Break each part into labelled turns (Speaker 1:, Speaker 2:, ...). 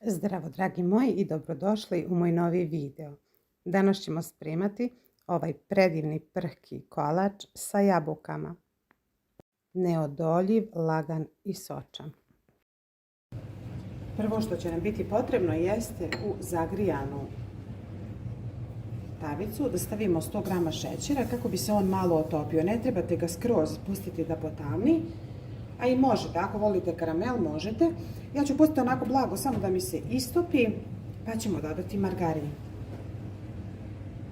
Speaker 1: Zdravo dragi moji i dobrodošli u moj novi video. Danas ćemo spremati ovaj predivni prhki kolač sa jabukama. Neodoljiv, lagan i sočan. Prvo što će nam biti potrebno jeste u zagrijanu tavicu da stavimo 100 g šećera kako bi se on malo otopio. Ne trebate ga skroz pustiti da potamni, a i možete, ako volite karamel možete. Ja ću pustiti onako blago samo da mi se istopi, pa ćemo dodati margarin.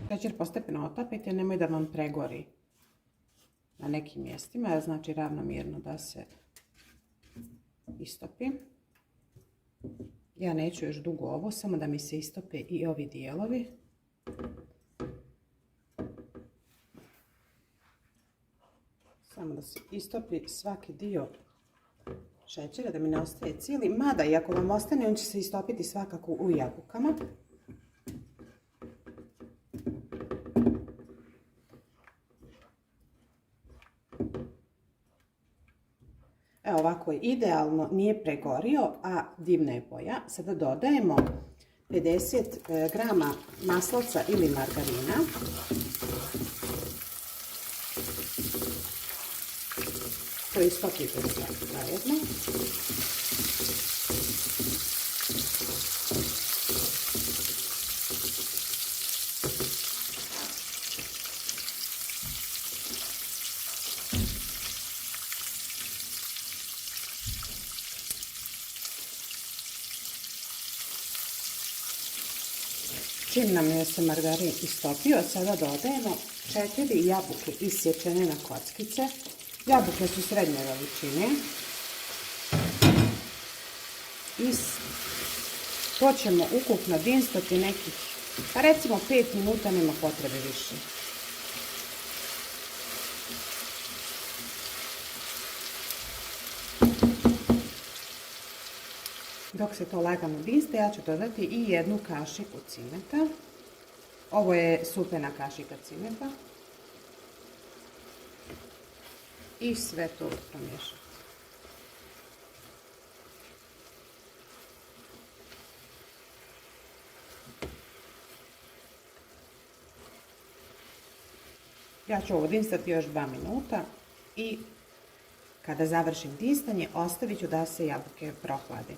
Speaker 1: Šećer postepeno otapite, nemoj da vam pregori na nekim mjestima, znači ravnomjerno da se istopi. Ja neću još dugo ovo, samo da mi se istope i ovi dijelovi. Samo da se istopi svaki dio šećera, da mi ne ostaje cijeli. Mada i ako vam ostane, on će se istopiti svakako u jabukama. Evo ovako je idealno, nije pregorio, a divna je boja. Sada dodajemo 50 g maslaca ili margarina. To istopite sve zajedno. Čim nam je se margarin istopio, sada dodajemo 4 jabuke isječene na kockice. Jabuke su srednje veličine. I to ćemo ukupno dinstati nekih, pa recimo 5 minuta, nema potrebe više. Dok se to lagano dinste, ja ću dodati i 1 kašiku cimeta. Ovo je supena kašika cimeta. I sve to promiješati. Ja ću ovo dinstati još 2 minuta i kada završim dinstanje ostavit ću da se jabuke prohlade.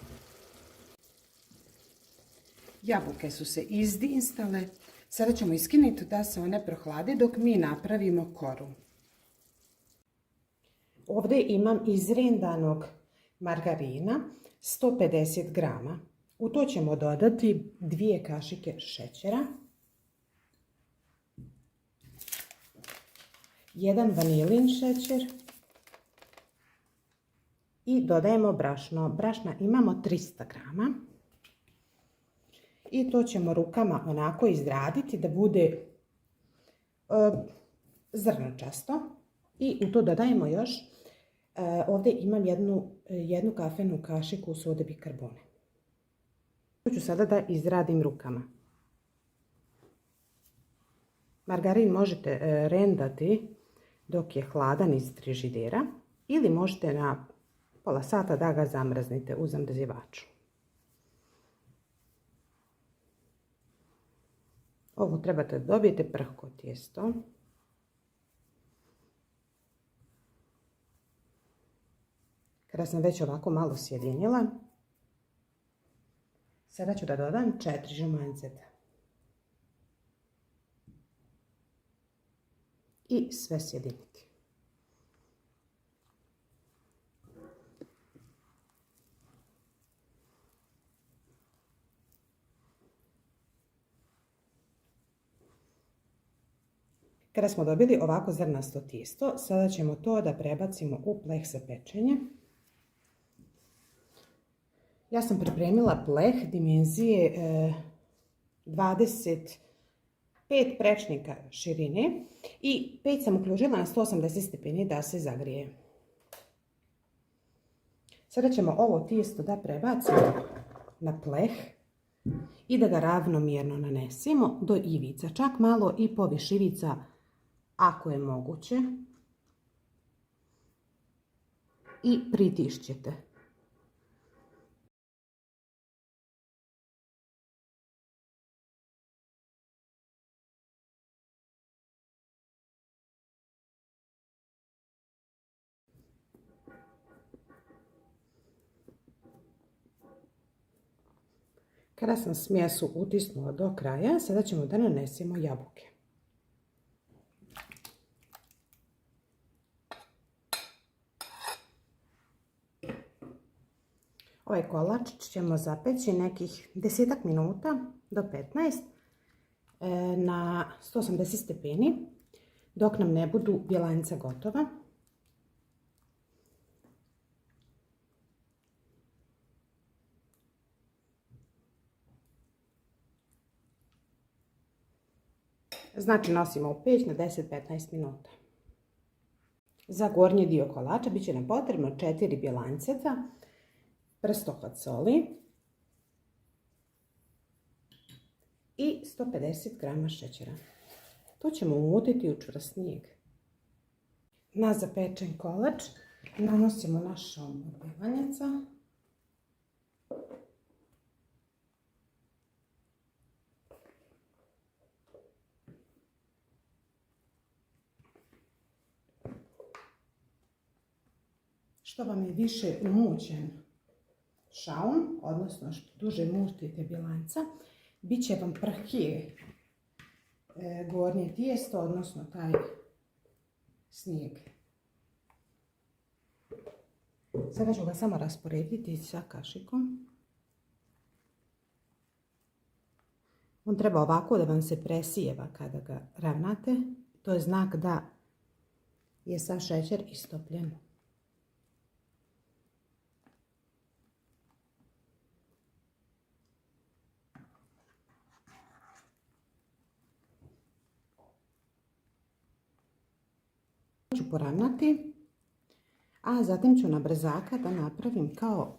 Speaker 1: Jabuke su se izdinstale, sada ćemo iskinuti da se one prohlade dok mi napravimo koru. Ovdje imam izrendanog margarina 150 g. U to ćemo dodati 2 kašike šećera, 1 vanilin šećer i dodajemo brašno. Brašna imamo 300 g. I to ćemo rukama onako izraditi da bude zrnačasto. I u to dodajemo još, ovdje imam jednu kafenu kašiku sode bikarbone. To ću sada da izradim rukama. Margarin možete rendati dok je hladan iz frižidera ili možete na pola sata da ga zamrznite u zamrzivaču. Ovo trebate da dobijete prhko tijesto. Kada sam već ovako malo sjedinila, sada ću da dodam 4 žumanjceta. I sve sjediniti. Kada smo dobili ovako zrnasto tijesto, sada ćemo to da prebacimo u pleh za pečenje. Ja sam pripremila pleh dimenzije 25 prečnika širine i peć sam uključila na 180 stepeni da se zagrije. Sada ćemo ovo tijesto da prebacimo na pleh i da ga ravnomjerno nanesemo do ivica, čak malo i poviš ivica ako je moguće. I pritišćete. Kada sam smjesu utisnula do kraja, sada ćemo da nanesemo jabuke. Ovaj kolač ćemo zapeći nekih 10 minuta do 15 na 180 stepeni dok nam ne budu bjelanca gotova. Znači nosimo u peć na 10-15 minuta. Za gornji dio kolača bit će nam potrebno 4 bjelanceta, prstohvat soli i 150 grama šećera. To ćemo umutiti u čvrst snijeg. Na zapečen kolač nanosimo naš omot bjelanjaca. Što vam je više umućen šaun, odnosno što duže mutite bjelanca, bit će vam prhkije gornje tijesto, odnosno taj snijeg. Sada ću ga samo rasporediti sa kašikom. On treba ovako da vam se presijeva kada ga ravnate. To je znak da je sav šećer istopljen. Ću poravnati, a zatim ću na brzaka da napravim kao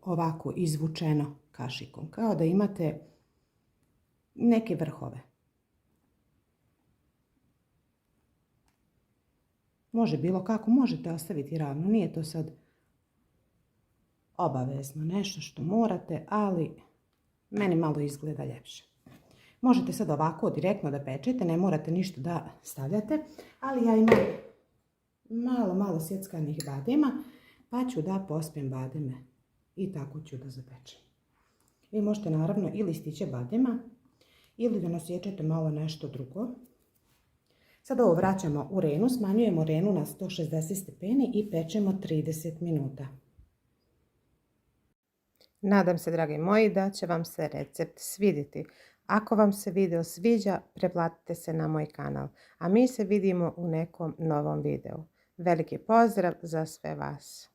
Speaker 1: ovako izvučeno kašikom, kao da imate neke vrhove. Može bilo kako, možete ostaviti ravno, nije to sad obavezno nešto što morate, ali meni malo izgleda ljepše. Možete sad ovako direktno da pečete, ne morate ništa da stavljate, ali ja imam malo sjeckanih badema, pa ću da pospijem bademe i tako ću da zapečem. Vi možete naravno ili listiće badema ili da nasiječete malo nešto drugo. Sad ovo vraćamo u renu, smanjujemo renu na 160 stepeni i pečemo 30 minuta. Nadam se, dragi moji, da će vam se recept svidjeti. Ako vam se video sviđa, pretplatite se na moj kanal, a mi se vidimo u nekom novom videu. Veliki pozdrav za sve vas!